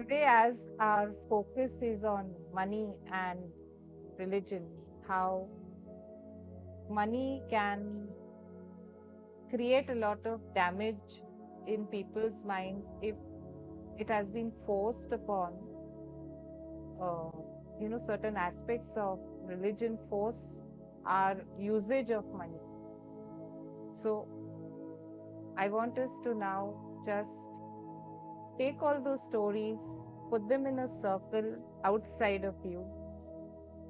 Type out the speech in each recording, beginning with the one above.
Today, as our focus is on money and religion, how money can create a lot of damage in people's minds if it has been forced upon, uh, certain aspects of religion force our usage of money. So, I want us to now just take all those stories, put them in a circle outside of you.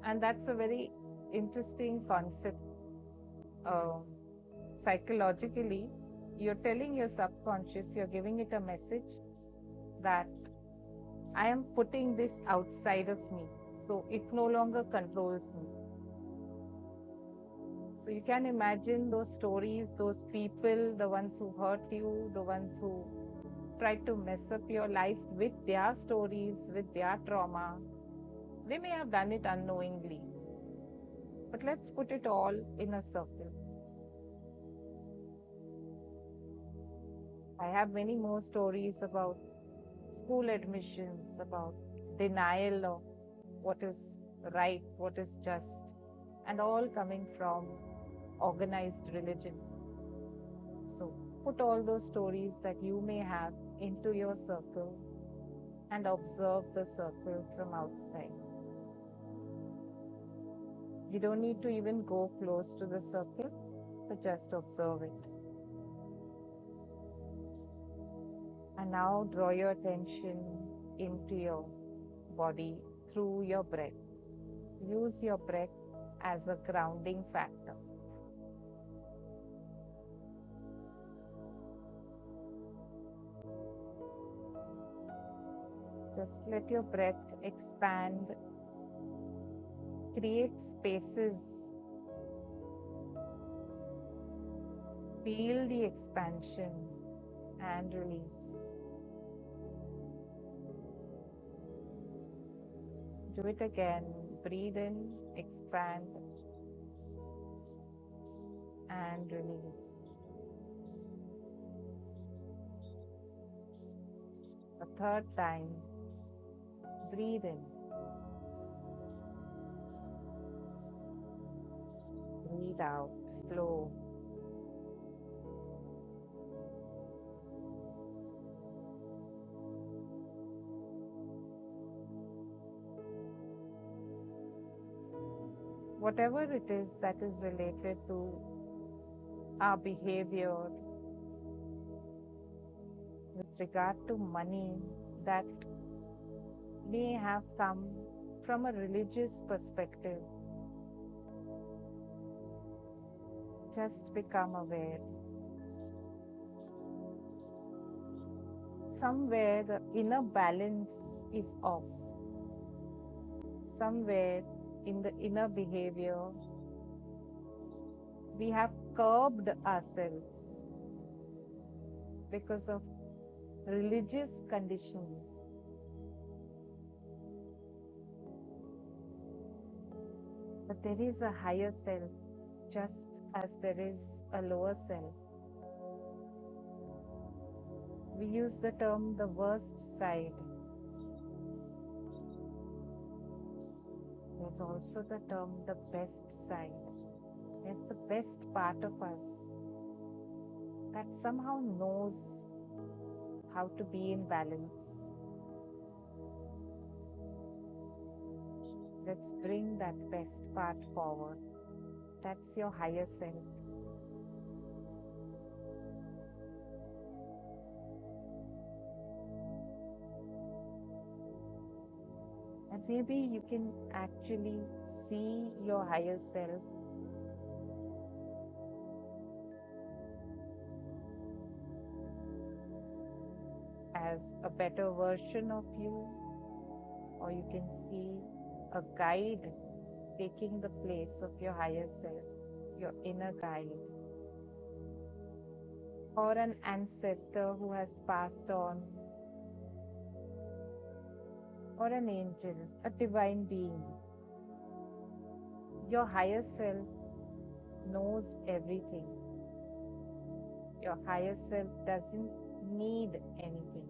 And that's a very interesting concept. Um, Psychologically, you're telling your subconscious, you're giving it a message that I am putting this outside of me. So it no longer controls me. So you can imagine those stories, those people, the ones who hurt you, the ones who tried to mess up your life with their stories, with their trauma. They may have done it unknowingly, but let's put it all in a circle. I have many more stories about school admissions, about denial of what is right, what is just, and all coming from organized religion. So put all those stories that you may have into your circle and observe the circle from outside. You don't need to even go close to the circle, but just observe it. And now draw your attention into your body through your breath. Use your breath as a grounding factor. Just let your breath expand, create spaces, feel the expansion and release. Do it again. Breathe in, expand, and release. A third time, breathe in, breathe out, slow. Whatever it is that is related to our behavior with regard to money that may have come from a religious perspective, just become aware. Somewhere the inner balance is off. Somewhere in the inner behavior, we have curbed ourselves because of religious conditioning. But there is a higher self, just as there is a lower self. We use the term the worst side. There's also the term the best side. There's the best part of us that somehow knows how to be in balance. Let's bring that best part forward. That's your higher self. And maybe you can actually see your higher self as a better version of you, or you can see a guide taking the place of your higher self, your inner guide, or an ancestor who has passed on, or an angel, a divine being. Your higher self knows everything. Your higher self doesn't need anything.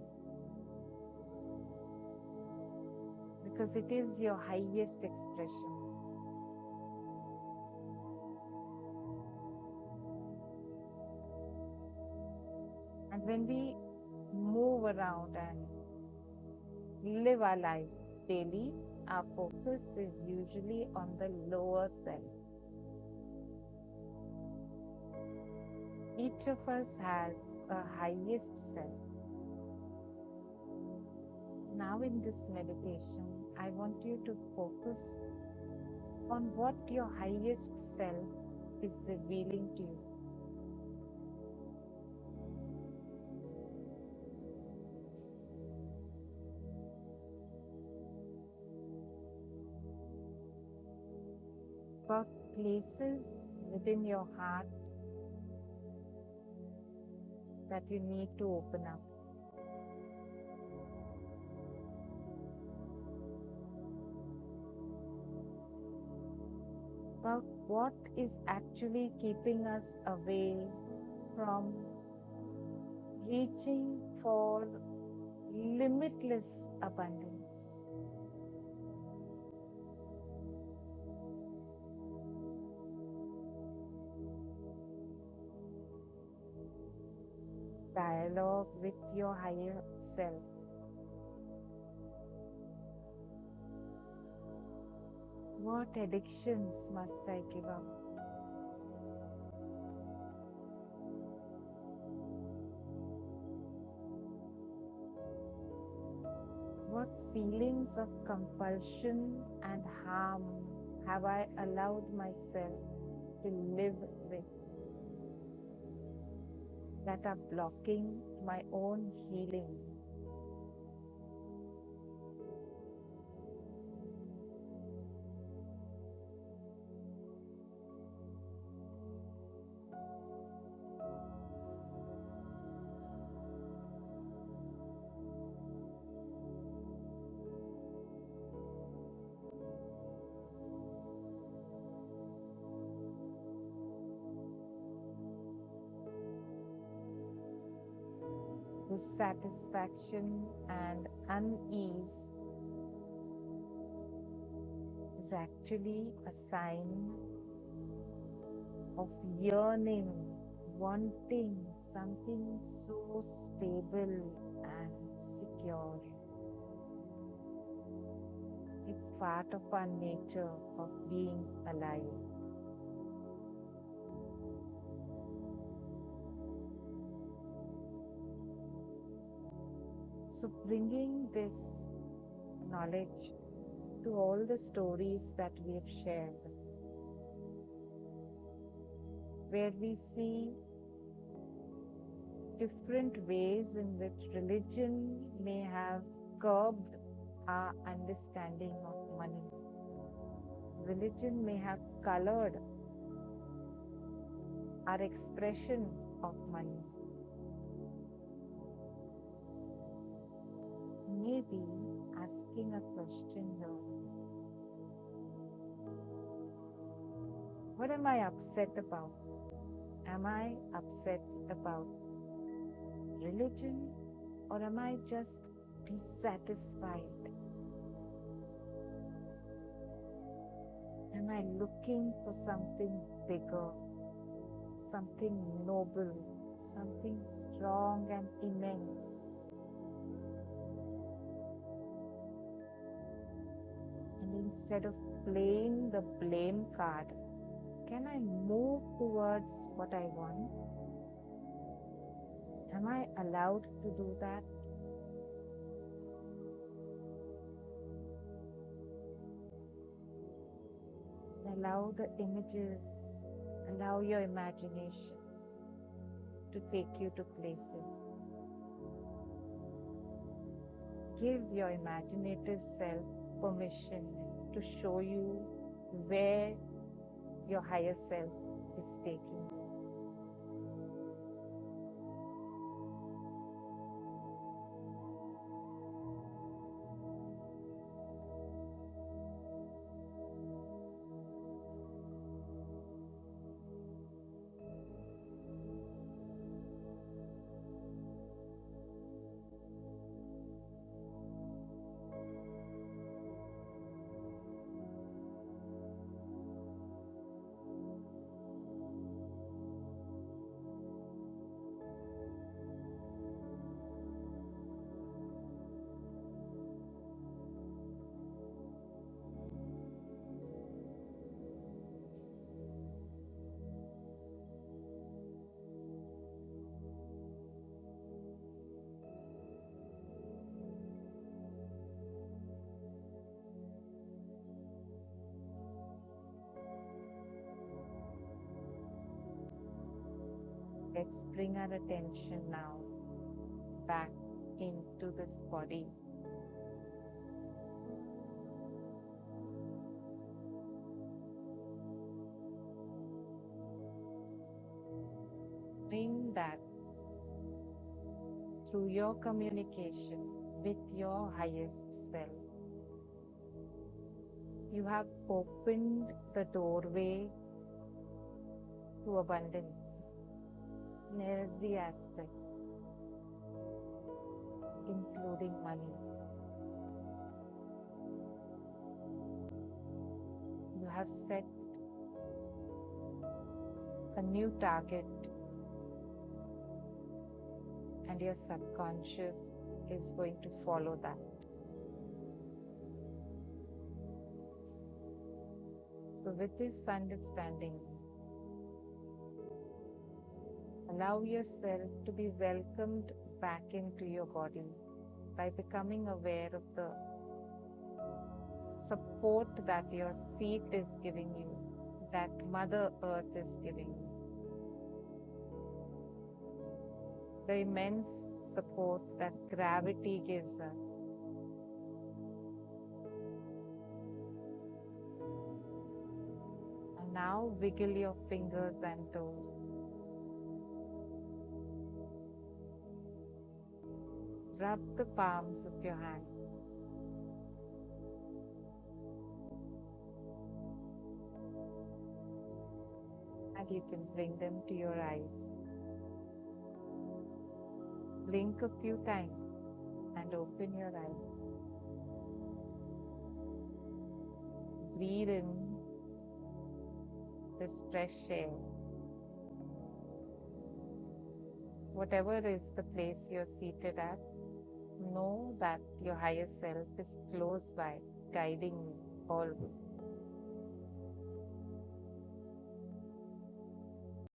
because it is your highest expression. And when we move around and live our life daily, our focus is usually on the lower self. Each of us has a highest self. Now, in this meditation, I want you to focus on what your highest self is revealing to you. About places within your heart that you need to open up. About what is actually keeping us away from reaching for limitless abundance. Dialogue with your higher self. What addictions must I give up? What feelings of compulsion and harm have I allowed myself to live with that are blocking my own healing? Dissatisfaction and unease is actually a sign of yearning, wanting something so stable and secure. It's part of our nature of being alive. So, bringing this knowledge to all the stories that we have shared, where we see different ways in which religion may have curbed our understanding of money. Religion may have colored our expression of money. Maybe asking a question here. What am I upset about? Am I upset about religion, or am I just dissatisfied? Am I looking for something bigger, something noble, something strong and immense? And instead of playing the blame card, can I move towards what I want? Am I allowed to do that? Allow the images, allow your imagination to take you to places. Give your imaginative self permission to show you where your higher self is taking you. Let's bring our attention now back into this body. Bring that through your communication with your highest self, you have opened the doorway to abundance in every aspect, including money. You have set a new target, and your subconscious is going to follow that. So, with this understanding, allow yourself to be welcomed back into your body by becoming aware of the support that your seat is giving you, that Mother Earth is giving you. The immense support that gravity gives us. And now wiggle your fingers and toes. Rub the palms of your hands. And you can bring them to your eyes. Blink a few times and open your eyes. Breathe in this fresh air. Whatever is the place you're seated at, know that your higher self is close by, guiding you always.